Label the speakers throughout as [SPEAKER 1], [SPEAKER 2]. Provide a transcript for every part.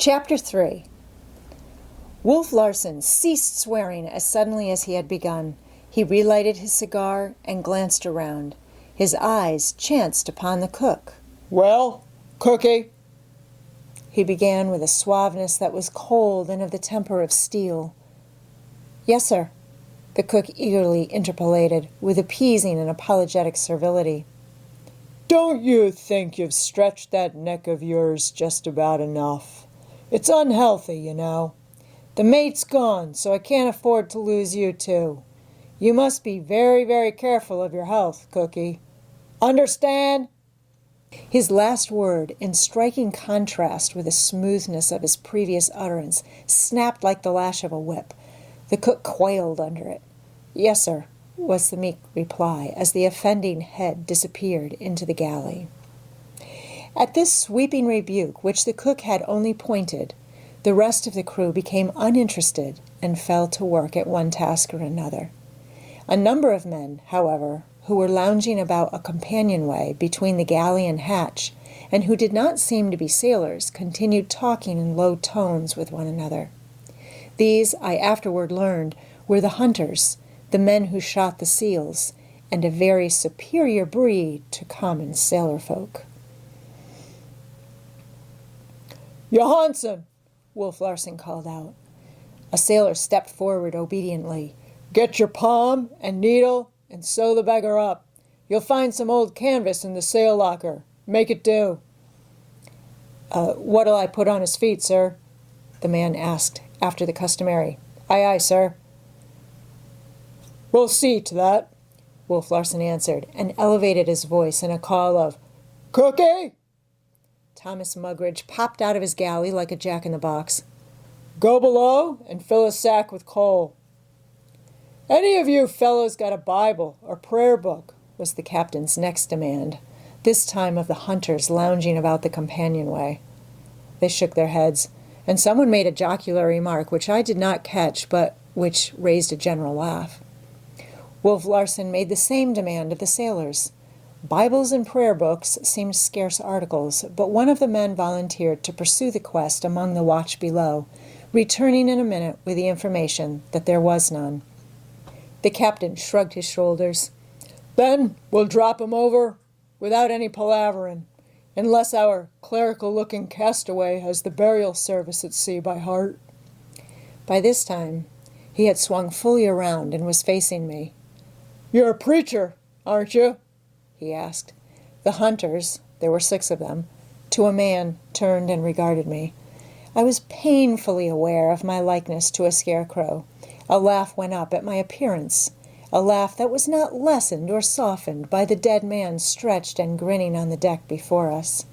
[SPEAKER 1] Chapter 3. Wolf Larson ceased swearing as suddenly as he had begun. He relighted his cigar and glanced around. His eyes chanced upon the cook.
[SPEAKER 2] "Well, cookie?"
[SPEAKER 1] He began with a suaveness that was cold and of the temper of steel. "Yes, sir," the cook eagerly interpolated, with appeasing and apologetic servility.
[SPEAKER 2] "Don't you think you've stretched that neck of yours just about enough? It's unhealthy, you know. The mate's gone, so I can't afford to lose you too. You must be very, very careful of your health, Cookie. Understand?"
[SPEAKER 1] His last word, in striking contrast with the smoothness of his previous utterance, snapped like the lash of a whip. The cook quailed under it. "Yes, sir," was the meek reply, as the offending head disappeared into the galley. At this sweeping rebuke, which the cook had only pointed, the rest of the crew became uninterested and fell to work at one task or another. A number of men, however, who were lounging about a companionway between the galley and hatch, and who did not seem to be sailors, continued talking in low tones with one another. These, I afterward learned, were the hunters, the men who shot the seals, and a very superior breed to common sailor folk.
[SPEAKER 2] "Johansen!"
[SPEAKER 1] Wolf Larson called out. A sailor stepped forward obediently.
[SPEAKER 2] "Get your palm and needle and sew the beggar up. You'll find some old canvas in the sail locker. Make it do."
[SPEAKER 1] What'll I put on his feet, sir?" the man asked, after the customary, "Aye, aye, sir."
[SPEAKER 2] "We'll see to that,"
[SPEAKER 1] Wolf Larson answered, and elevated his voice in a call of,
[SPEAKER 2] "Cookie!"
[SPEAKER 1] Thomas Mugridge popped out of his galley like a jack-in-the-box.
[SPEAKER 2] "Go below and fill a sack with coal." "Any of you fellows got a Bible or prayer book?"
[SPEAKER 1] was the captain's next demand, this time of the hunters lounging about the companionway. They shook their heads, and someone made a jocular remark which I did not catch, but which raised a general laugh. Wolf Larson made the same demand of the sailors. Bibles and prayer books seemed scarce articles, but one of the men volunteered to pursue the quest among the watch below, returning in a minute with the information that there was none. The captain shrugged his shoulders.
[SPEAKER 2] "Then we'll drop 'em over without any palaverin', unless our clerical-looking castaway has the burial service at sea by heart."
[SPEAKER 1] By this time, he had swung fully around and was facing me.
[SPEAKER 2] "You're a preacher, aren't you?" he asked. The hunters, there were 6 of them, to a man, turned and regarded me. I was painfully aware of my likeness to a scarecrow. A laugh went up at my appearance, a laugh that was not lessened or softened by the dead man stretched and grinning on the deck before us.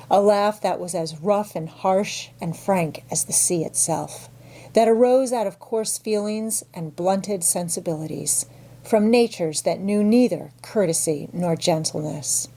[SPEAKER 2] A laugh that was as rough and harsh and frank as the sea itself, that arose out of coarse feelings and blunted sensibilities, from natures that knew neither courtesy nor gentleness.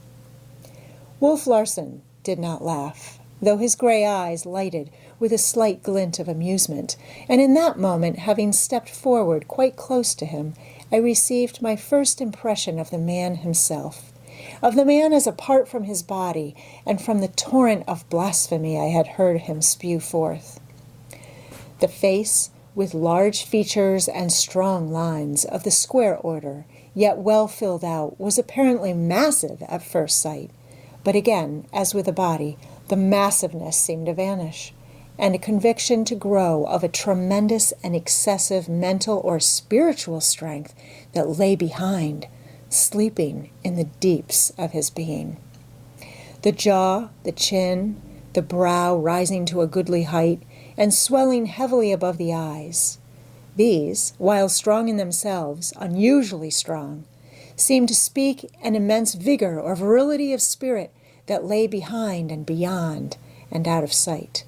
[SPEAKER 2] Wolf Larson did not laugh, though his gray eyes lighted with a slight glint of amusement, and in that moment, having stepped forward quite close to him, I received my first impression of the man himself, of the man as apart from his body and from the torrent of blasphemy I had heard him spew forth. The face, with large features and strong lines of the square order, yet well filled out, was apparently massive at first sight, but again, as with the body, the massiveness seemed to vanish, and a conviction to grow of a tremendous and excessive mental or spiritual strength that lay behind, sleeping in the deeps of his being. The jaw, the chin, the brow rising to a goodly height, and swelling heavily above the eyes. These, while strong in themselves, unusually strong, seemed to speak an immense vigor or virility of spirit that lay behind and beyond and out of sight.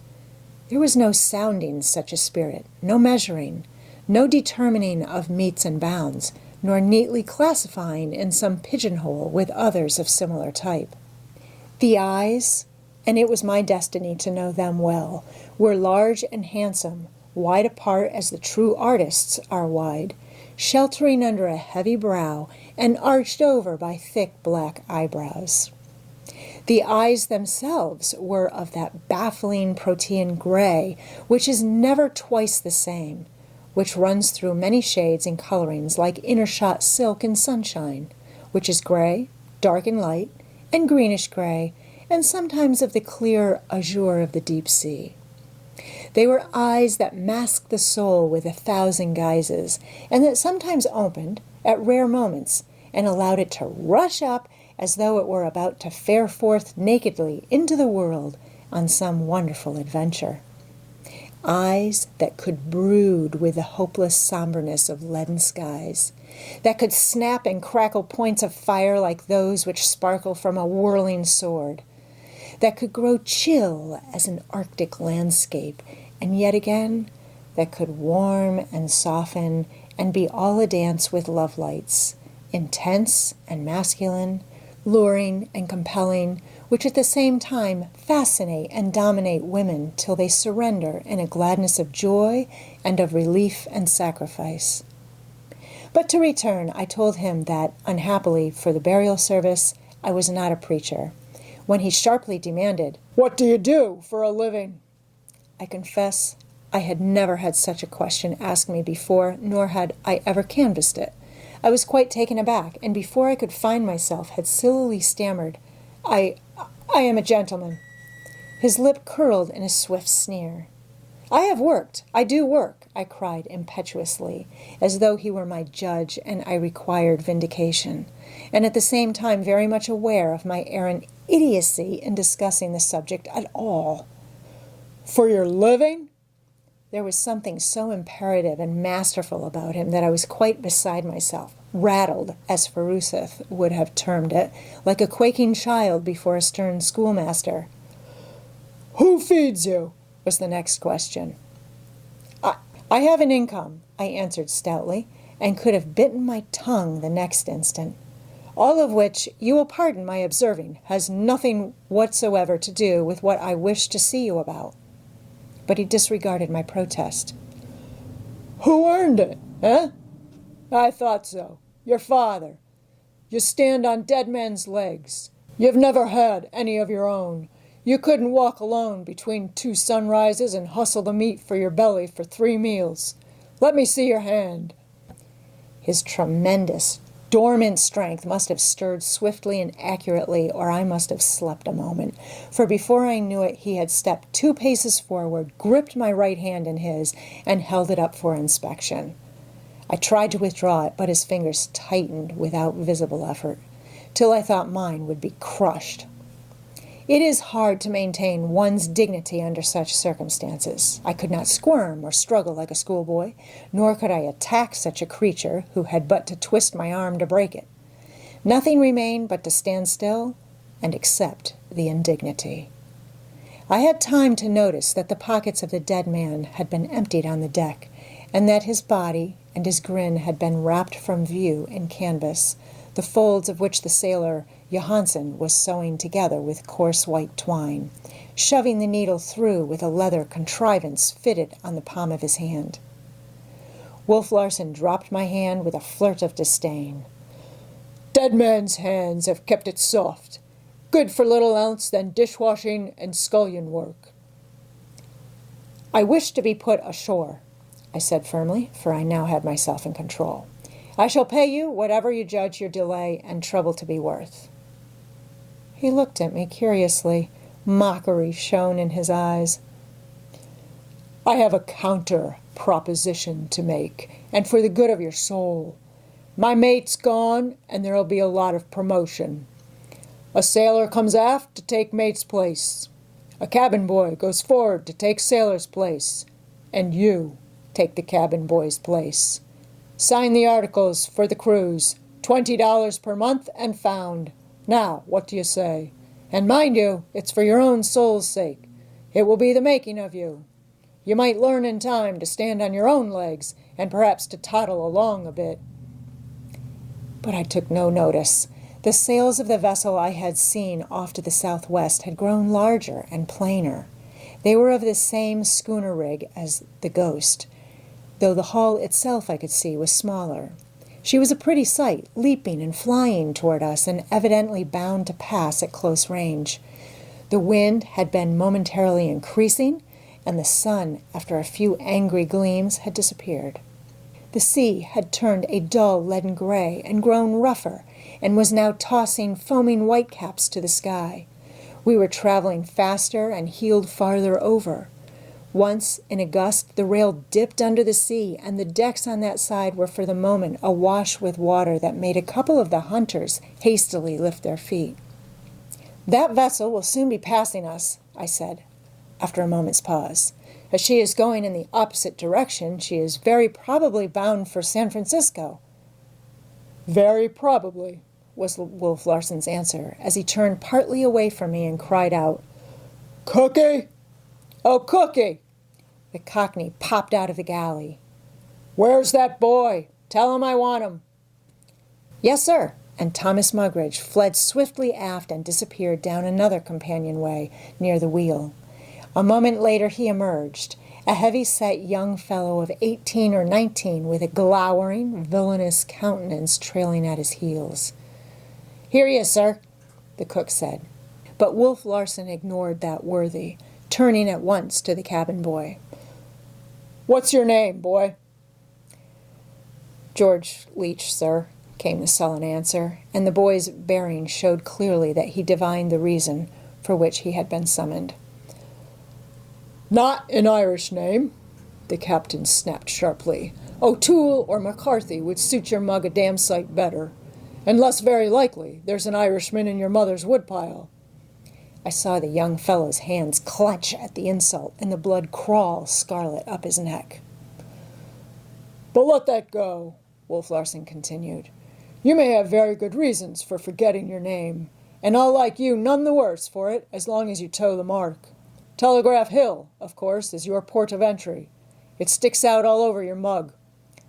[SPEAKER 2] There was no sounding such a spirit, no measuring, no determining of metes and bounds, nor neatly classifying in some pigeonhole with others of similar type. The eyes, and it was my destiny to know them well, were large and handsome, wide apart as the true artists are wide, sheltering under a heavy brow and arched over by thick black eyebrows.
[SPEAKER 1] The eyes themselves were of that baffling protean gray, which is never twice the same, which runs through many shades and colorings like inner-shot silk in sunshine, which is gray, dark and light, and greenish-gray, and sometimes of the clear azure of the deep sea. They were eyes that masked the soul with 1,000 guises, and that sometimes opened, at rare moments, and allowed it to rush up as though it were about to fare forth nakedly into the world on some wonderful adventure. Eyes that could brood with the hopeless somberness of leaden skies, that could snap and crackle points of fire like those which sparkle from a whirling sword, that could grow chill as an Arctic landscape, and yet again that could warm and soften and be all a dance with love lights, intense and masculine, luring and compelling, which at the same time fascinate and dominate women till they surrender in a gladness of joy and of relief and sacrifice. But to return, I told him that, unhappily for the burial service, I was not a preacher, when he sharply demanded, "What do you do for a living?" I confess I had never had such a question asked me before, nor had I ever canvassed it. I was quite taken aback, and before I could find myself had sillily stammered, I am a gentleman." His lip curled in a swift sneer. "I have worked. I do work," I cried impetuously, as though he were my judge and I required vindication, and at the same time very much aware of my errant idiocy in discussing the subject at all. "For your living?" There was something so imperative and masterful about him that I was quite beside myself, rattled, as Faruseth would have termed it, like a quaking child before a stern schoolmaster. "Who feeds you?" was the next question. I have an income," I answered stoutly, and could have bitten my tongue the next instant. "All of which, you will pardon my observing, has nothing whatsoever to do with what I wish to see you about." But he disregarded my protest. "Who earned it, eh? I thought so. Your father. You stand on dead men's legs. You've never had any of your own. You couldn't walk alone between 2 sunrises and hustle the meat for your belly for 3 meals. Let me see your hand." His tremendous, dormant strength must have stirred swiftly and accurately, or I must have slept a moment, for before I knew it he had stepped 2 paces forward, gripped my right hand in his, and held it up for inspection. I tried to withdraw it, but his fingers tightened without visible effort, till I thought mine would be crushed. It is hard to maintain one's dignity under such circumstances. I could not squirm or struggle like a schoolboy, nor could I attack such a creature who had but to twist my arm to break it. Nothing remained but to stand still and accept the indignity. I had time to notice that the pockets of the dead man had been emptied on the deck, and that his body and his grin had been wrapped from view in canvas, the folds of which the sailor Johansen was sewing together with coarse white twine, shoving the needle through with a leather contrivance fitted on the palm of his hand. Wolf Larson dropped my hand with a flirt of disdain. "Dead men's hands have kept it soft. Good for little else than dishwashing and scullion work." "I wish to be put ashore," I said firmly, for I now had myself in control. "I shall pay you whatever you judge your delay and trouble to be worth." He looked at me curiously. Mockery shone in his eyes. "I have a counter proposition to make, and for the good of your soul. My mate's gone, and there'll be a lot of promotion. A sailor comes aft to take mate's place. A cabin boy goes forward to take sailor's place. And you take the cabin boy's place. Sign the articles for the cruise. $20 per month and found. Now, what do you say? And mind you, it's for your own soul's sake. It will be the making of you. You might learn in time to stand on your own legs, and perhaps to toddle along a bit." But I took no notice. The sails of the vessel I had seen off to the southwest had grown larger and plainer. They were of the same schooner rig as the Ghost, though the hull itself I could see was smaller. She was a pretty sight, leaping and flying toward us and evidently bound to pass at close range. The wind had been momentarily increasing, and the sun, after a few angry gleams, had disappeared. The sea had turned a dull leaden gray and grown rougher, and was now tossing foaming whitecaps to the sky. We were traveling faster and heeled farther over. Once, in a gust, the rail dipped under the sea, and the decks on that side were for the moment awash with water that made a couple of the hunters hastily lift their feet. "That vessel will soon be passing us," I said, after a moment's pause. "As she is going in the opposite direction, she is very probably bound for San Francisco." "Very probably," was Wolf Larson's answer, as he turned partly away from me and cried out, "Cookie! Oh, Cookie!" The Cockney popped out of the galley. "Where's that boy? Tell him I want him." "Yes, sir," and Thomas Mugridge fled swiftly aft and disappeared down another companionway near the wheel. A moment later he emerged, a heavy-set young fellow of 18 or 19 with a glowering, villainous countenance trailing at his heels. "Here he is, sir," the cook said. But Wolf Larson ignored that worthy, turning at once to the cabin boy. "What's your name, boy?" "George Leach, sir," came the sullen answer, and the boy's bearing showed clearly that he divined the reason for which he had been summoned. "Not an Irish name," the captain snapped sharply. "O'Toole or McCarthy would suit your mug a damn sight better. And less very likely there's an Irishman in your mother's woodpile." I saw the young fellow's hands clench at the insult and the blood crawl scarlet up his neck. "But let that go," Wolf Larson continued. "You may have very good reasons for forgetting your name, and I'll like you none the worse for it as long as you toe the mark. Telegraph Hill, of course, is your port of entry. It sticks out all over your mug.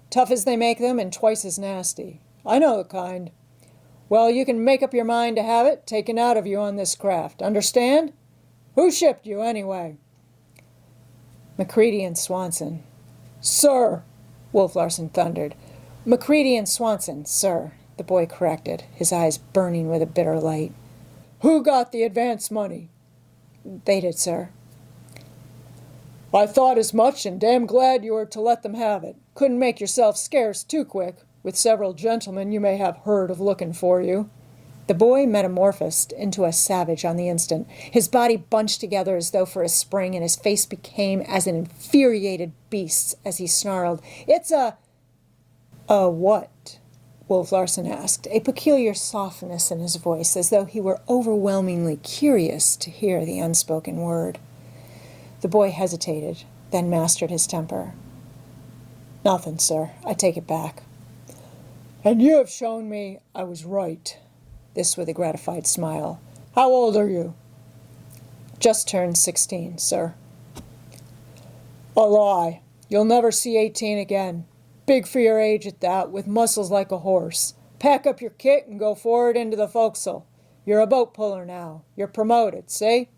[SPEAKER 1] Tough as they make them and twice as nasty. I know the kind. Well, you can make up your mind to have it taken out of you on this craft. Understand? Who shipped you, anyway?" "McCready and Swanson." "Sir," Wolf Larson thundered. "McCready and Swanson, sir," the boy corrected, his eyes burning with a bitter light. "Who got the advance money?" "They did, sir." "I thought as much, and damn glad you were to let them have it. Couldn't make yourself scarce too quick, with several gentlemen you may have heard of looking for you." The boy metamorphosed into a savage on the instant. His body bunched together as though for a spring, and his face became as an infuriated beast's as he snarled, "It's a—" "A what?" Wolf Larson asked, a peculiar softness in his voice, as though he were overwhelmingly curious to hear the unspoken word. The boy hesitated, then mastered his temper. "Nothing, sir. I take it back." "And you have shown me I was right." This with a gratified smile. "How old are you?" "Just turned 16, sir." "A lie. You'll never see 18 again. Big for your age at that, with muscles like a horse. Pack up your kit and go forward into the forecastle. You're a boat puller now. You're promoted, see?"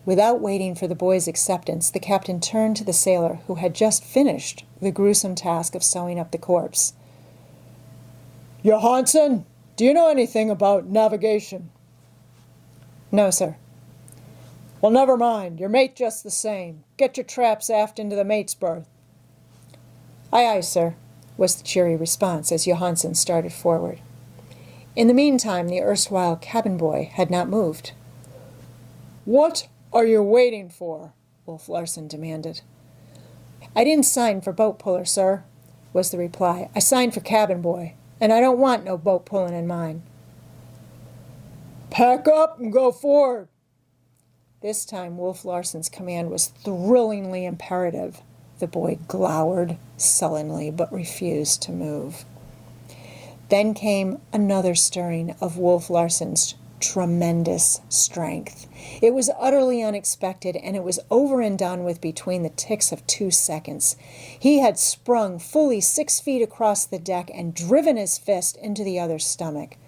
[SPEAKER 1] Without waiting for the boy's acceptance, the captain turned to the sailor who had just finished the gruesome task of sewing up the corpse. "Johansen, do you know anything about navigation?" "No, sir." "Well, never mind. Your mate just the same. Get your traps aft into the mate's berth." "Aye, aye, sir," was the cheery response as Johansen started forward. In the meantime, the erstwhile cabin boy had not moved. "What are you waiting for?" Wolf Larson demanded. "I didn't sign for boat puller, sir," was the reply. "I signed for cabin boy. And I don't want no boat pulling in mine." "Pack up and go forward." This time Wolf Larson's command was thrillingly imperative. The boy glowered sullenly, but refused to move. Then came another stirring of Wolf Larson's tremendous strength. It was utterly unexpected, and it was over and done with between the ticks of 2 seconds. He had sprung fully 6 feet across the deck and driven his fist into the other's stomach.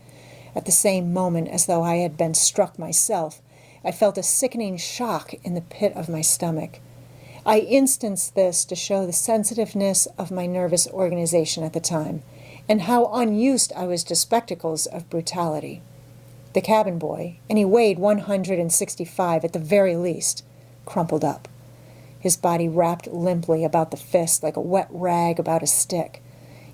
[SPEAKER 1] At the same moment, as though I had been struck myself, I felt a sickening shock in the pit of my stomach. I instanced this to show the sensitiveness of my nervous organization at the time, and how unused I was to spectacles of brutality. The cabin boy, and he weighed 165 at the very least, crumpled up, his body wrapped limply about the fist like a wet rag about a stick.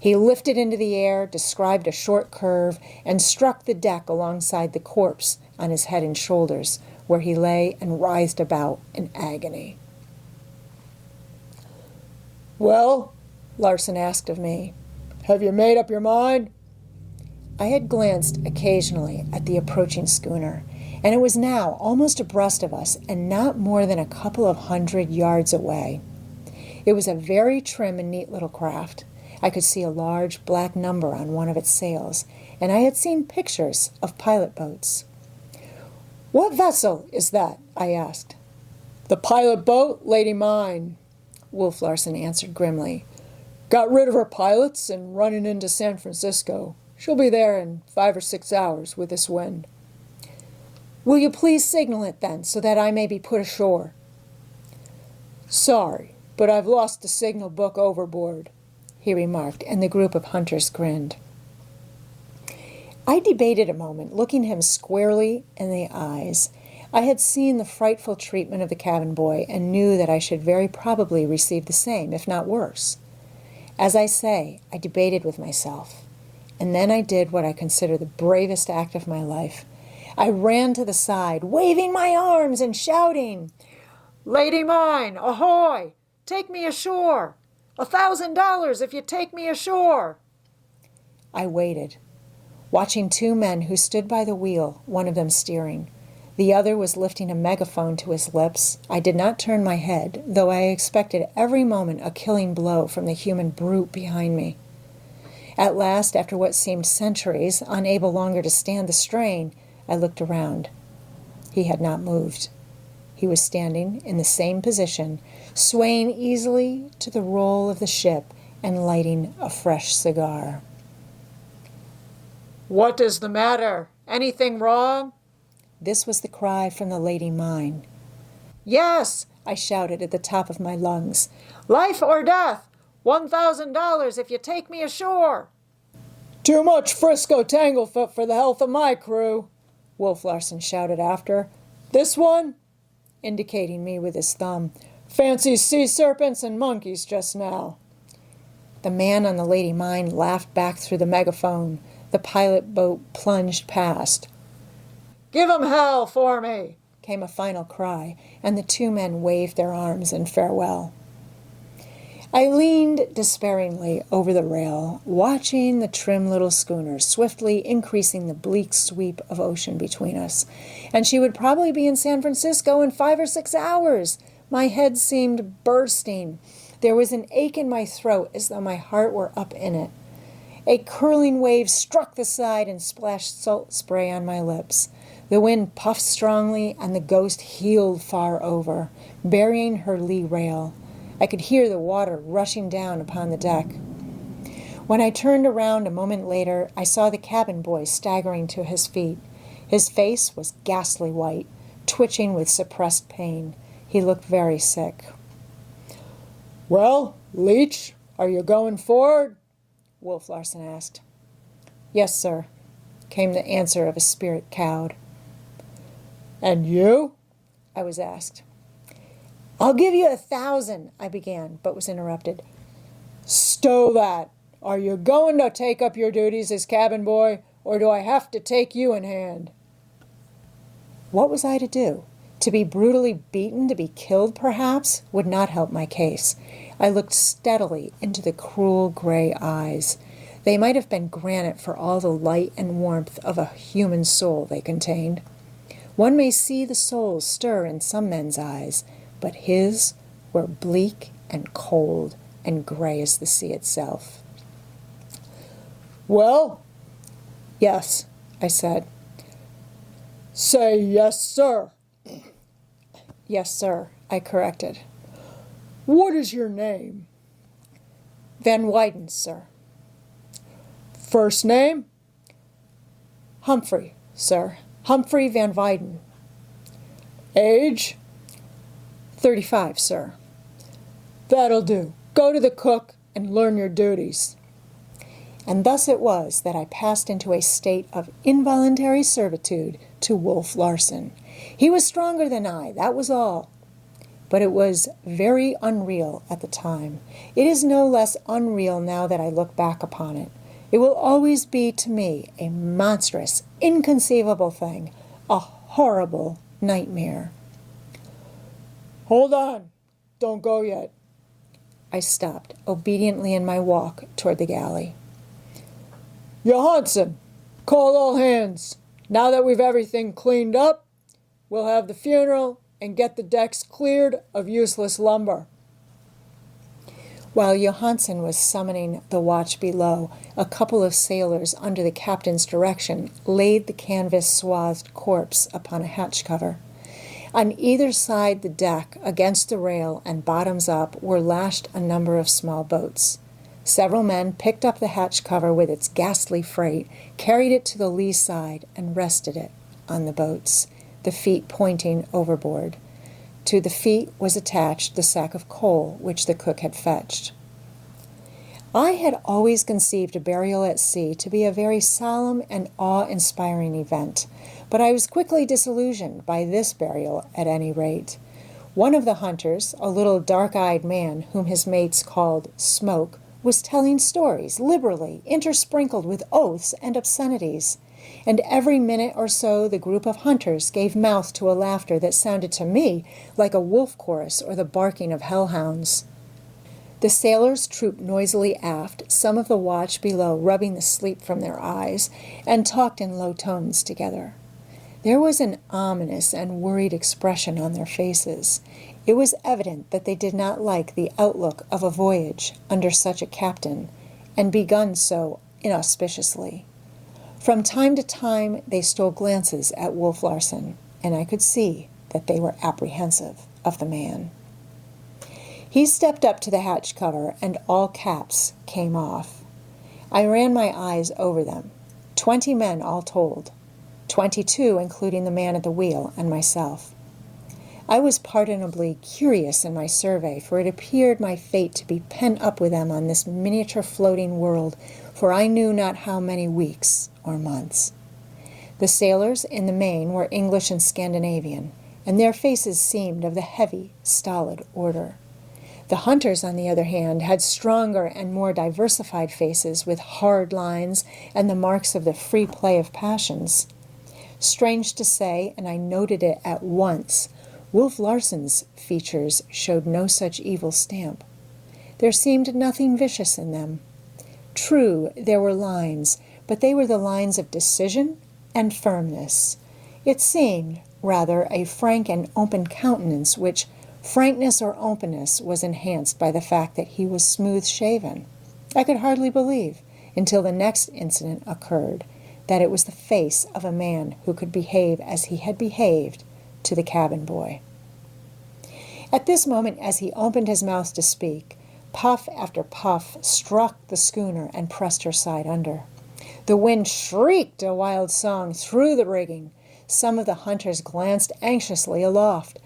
[SPEAKER 1] He lifted into the air, described a short curve, and struck the deck alongside the corpse on his head and shoulders, where he lay and writhed about in agony.
[SPEAKER 2] "Well," Larson asked of me, "have you made up your mind?"
[SPEAKER 1] I had glanced occasionally at the approaching schooner, and it was now almost abreast of us and not more than a couple of 100 yards away. It was a very trim and neat little craft. I could see a large black number on one of its sails, and I had seen pictures of pilot boats.
[SPEAKER 2] "What vessel is that?" I asked. "The pilot boat, Lady Mine," Wolf Larson answered grimly. "Got rid of her pilots and running into San Francisco. She'll be there in 5 or 6 hours with this wind."
[SPEAKER 1] "Will you please signal it then, so that I may be put ashore?"
[SPEAKER 2] "Sorry, but I've lost the signal book overboard," he remarked, and the group of hunters grinned.
[SPEAKER 1] I debated a moment, looking him squarely in the eyes. I had seen the frightful treatment of the cabin boy and knew that I should very probably receive the same, if not worse. As I say, I debated with myself, and then I did what I consider the bravest act of my life. I ran to the side, waving my arms and shouting,
[SPEAKER 2] "Lady Mine, ahoy! Take me ashore! $1,000 if you take me ashore!"
[SPEAKER 1] I waited, watching two men who stood by the wheel, one of them steering. The other was lifting a megaphone to his lips. I did not turn my head, though I expected every moment a killing blow from the human brute behind me. At last, after what seemed centuries, unable longer to stand the strain, I looked around. He had not moved. He was standing in the same position, swaying easily to the roll of the ship and lighting a fresh cigar.
[SPEAKER 2] "What is the matter? Anything wrong?"
[SPEAKER 1] This was the cry from the Lady Mine.
[SPEAKER 2] "Yes," I shouted at the top of my lungs. "Life or death! $1,000 if you take me ashore!" "Too much Frisco Tanglefoot for the health of my crew," Wolf Larson shouted after. "This one," indicating me with his thumb, "fancies sea serpents and monkeys just now."
[SPEAKER 1] The man on the Lady Mine laughed back through the megaphone. The pilot boat plunged past.
[SPEAKER 2] "Give 'em hell for me,"
[SPEAKER 1] came a final cry, and the two men waved their arms in farewell. I leaned despairingly over the rail, watching the trim little schooner swiftly increasing the bleak sweep of ocean between us. And she would probably be in San Francisco in 5 or 6 hours. My head seemed bursting. There was an ache in my throat as though my heart were up in it. A curling wave struck the side and splashed salt spray on my lips. The wind puffed strongly, and the Ghost heeled far over, burying her lee rail. I could hear the water rushing down upon the deck. When I turned around a moment later, I saw the cabin boy staggering to his feet. His face was ghastly white, twitching with suppressed pain. He looked very sick.
[SPEAKER 2] "Well, Leech, are you going forward?"
[SPEAKER 1] Wolf Larson asked. "Yes, sir," came the answer of a spirit cowed.
[SPEAKER 2] "And you?"
[SPEAKER 1] I was asked. "I'll give you 1,000, I began, but was interrupted.
[SPEAKER 2] "Stow that! Are you going to take up your duties as cabin boy, or do I have to take you in hand?"
[SPEAKER 1] What was I to do? To be brutally beaten, to be killed, perhaps, would not help my case. I looked steadily into the cruel gray eyes. They might have been granite for all the light and warmth of a human soul they contained. One may see the soul stir in some men's eyes, but his were bleak and cold and gray as the sea itself.
[SPEAKER 2] "Well?"
[SPEAKER 1] "Yes," I said.
[SPEAKER 2] "Say yes, sir."
[SPEAKER 1] "Yes, sir," I corrected.
[SPEAKER 2] "What is your name?"
[SPEAKER 1] "Van Weyden, sir."
[SPEAKER 2] "First name?"
[SPEAKER 1] "Humphrey, sir. Humphrey Van Weyden."
[SPEAKER 2] "Age?"
[SPEAKER 1] 35, sir."
[SPEAKER 2] That'll do. Go to the cook and learn your duties.
[SPEAKER 1] And thus it was that I passed into a state of involuntary servitude to Wolf Larson. He was stronger than I, that was all. But it was very unreal at the time. It is no less unreal now that I look back upon it. It will always be to me a monstrous, inconceivable thing, a horrible nightmare.
[SPEAKER 2] Hold on. Don't go yet.
[SPEAKER 1] I stopped obediently in my walk toward the galley.
[SPEAKER 2] Johansen, call all hands. Now that we've everything cleaned up, we'll have the funeral and get the decks cleared of useless lumber.
[SPEAKER 1] While Johansen was summoning the watch below, a couple of sailors under the captain's direction laid the canvas-swathed corpse upon a hatch cover. On either side the deck, against the rail and bottoms up, were lashed a number of small boats. Several men picked up the hatch cover with its ghastly freight, carried it to the lee side, and rested it on the boats, the feet pointing overboard. To the feet was attached the sack of coal which the cook had fetched. I had always conceived a burial at sea to be a very solemn and awe-inspiring event, but I was quickly disillusioned by this burial at any rate. One of the hunters, a little dark-eyed man whom his mates called Smoke, was telling stories liberally, intersprinkled with oaths and obscenities. And every minute or so the group of hunters gave mouth to a laughter that sounded to me like a wolf chorus or the barking of hellhounds. The sailors trooped noisily aft, some of the watch below rubbing the sleep from their eyes, and talked in low tones together. There was an ominous and worried expression on their faces. It was evident that they did not like the outlook of a voyage under such a captain, and begun so inauspiciously. From time to time they stole glances at Wolf Larson, and I could see that they were apprehensive of the man. He stepped up to the hatch cover, and all caps came off. I ran my eyes over them. 20 men all told. 22 including the man at the wheel and myself. I was pardonably curious in my survey, for it appeared my fate to be pent up with them on this miniature floating world for I knew not how many weeks or months. The sailors in the main were English and Scandinavian, and their faces seemed of the heavy, stolid order. The hunters, on the other hand, had stronger and more diversified faces with hard lines and the marks of the free play of passions. Strange to say, and I noted it at once, Wolf Larson's features showed no such evil stamp. There seemed nothing vicious in them. True, there were lines, but they were the lines of decision and firmness. It seemed, rather, a frank and open countenance, which frankness or openness was enhanced by the fact that he was smooth-shaven. I could hardly believe, until the next incident occurred, that it was the face of a man who could behave as he had behaved to the cabin boy. At this moment, as he opened his mouth to speak, puff after puff struck the schooner and pressed her side under. The wind shrieked a wild song through the rigging. Some of the hunters glanced anxiously aloft.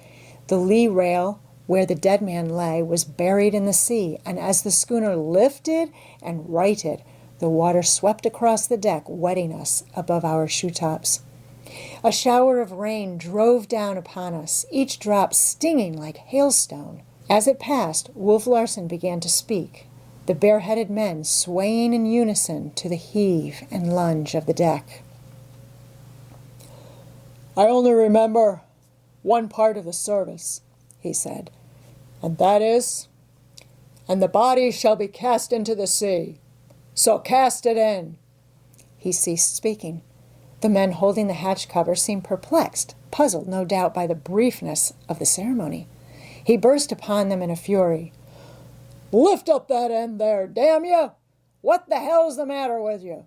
[SPEAKER 1] The lee rail, where the dead man lay, was buried in the sea, and as the schooner lifted and righted, the water swept across the deck, wetting us above our shoe-tops. A shower of rain drove down upon us, each drop stinging like hailstone. As it passed, Wolf Larson began to speak, the bareheaded men swaying in unison to the heave and lunge of the deck.
[SPEAKER 2] I only remember one part of the service, he said, and that is, and the body shall be cast into the sea. So cast it in.
[SPEAKER 1] He ceased speaking. The men holding the hatch cover seemed perplexed, puzzled, no doubt, by the briefness of the ceremony. He burst upon them in a fury.
[SPEAKER 2] Lift up that end there, damn you! What the hell's the matter with you?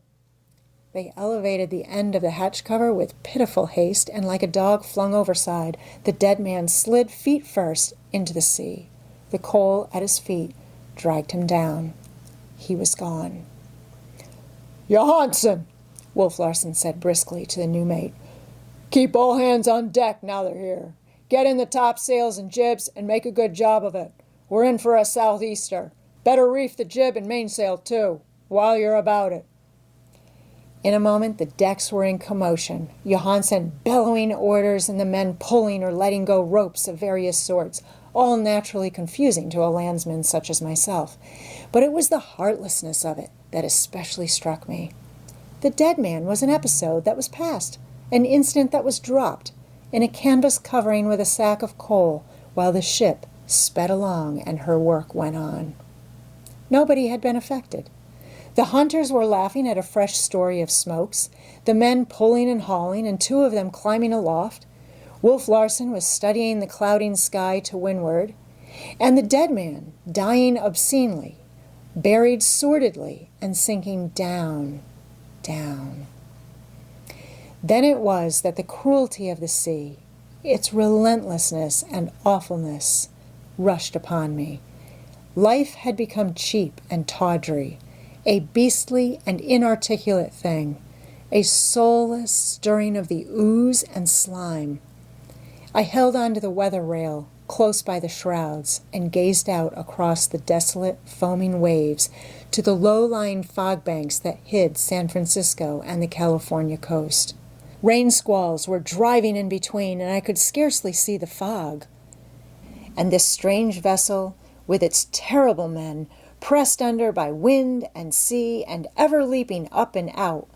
[SPEAKER 1] They elevated the end of the hatch cover with pitiful haste, and like a dog flung overside, the dead man slid feet first into the sea. The coal at his feet dragged him down. He was gone.
[SPEAKER 2] Johansen,
[SPEAKER 1] Wolf Larson said briskly to the new mate.
[SPEAKER 2] Keep all hands on deck now they're here. Get in the topsails and jibs and make a good job of it. we're in for a southeaster. Better reef the jib and mainsail, too, while you're about it."
[SPEAKER 1] In a moment, the decks were in commotion, Johansen bellowing orders and the men pulling or letting go ropes of various sorts, all naturally confusing to a landsman such as myself. But it was the heartlessness of it that especially struck me. The dead man was an episode that was past, an incident that was dropped, in a canvas covering with a sack of coal, while the ship sped along and her work went on. Nobody had been affected. The hunters were laughing at a fresh story of smokes, the men pulling and hauling, and 2 of them climbing aloft. Wolf Larson was studying the clouding sky to windward, and the dead man dying obscenely, buried sordidly and sinking down, down. Then it was that the cruelty of the sea, its relentlessness and awfulness, rushed upon me. Life had become cheap and tawdry, a beastly and inarticulate thing, a soulless stirring of the ooze and slime. I held on to the weather rail close by the shrouds and gazed out across the desolate, foaming waves to the low-lying fog banks that hid San Francisco and the California coast. Rain squalls were driving in between, and I could scarcely see the fog. And this strange vessel, with its terrible men, pressed under by wind and sea and ever leaping up and out,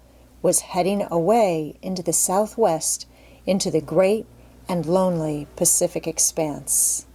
[SPEAKER 1] was heading away into the southwest, into the great and lonely Pacific expanse.